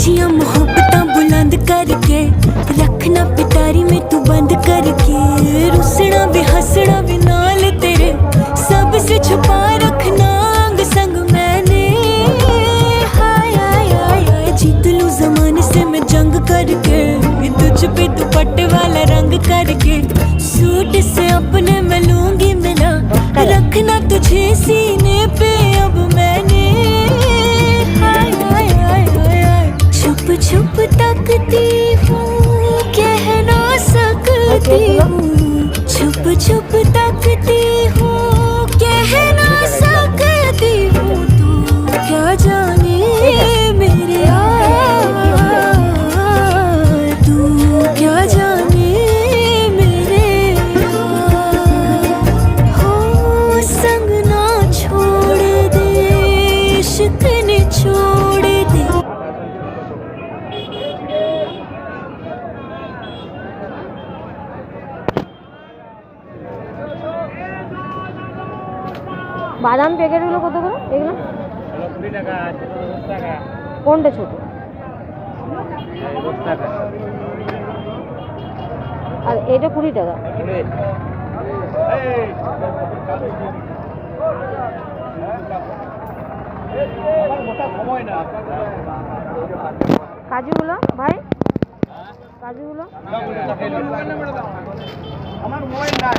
ऊंचियां मोहब्बतां बुलंद करके रखना पिटारी में तू बंद करके, रुसना भी हंसना भी नाल तेरे, सबसे छुपा रखना अंग संग मैंने। हाय हाय हाय हाय जीत लूं जमाने से मैं जंग करके, तुझ पे दुपट्टे वाला रंग करके, सूट से अपने मैं लूंगी मिला, रखना तुझे सीने पे अब मैंने। हाय हाय हाय हाय हाय छुप छुप तकती हूँ कह ना सकती हूँ, छुप छुप तकती हूँ कह ना सकती हूँ, तू क्या जाने मेरे यार, तू क्या जाने मेरे यार। हो संग ना छोड़ दे, इश्क ने छोड़ दे। বাদাম প্যাকেটগুলো কত করে এগুলো? 20 টাকা, 10 টাকা। কোনটা ছোট? 10 টাকা। আর এটা 20 টাকা। কাজুগুলো ভাই, কাজুগুলো আমার মোবাইল নাই।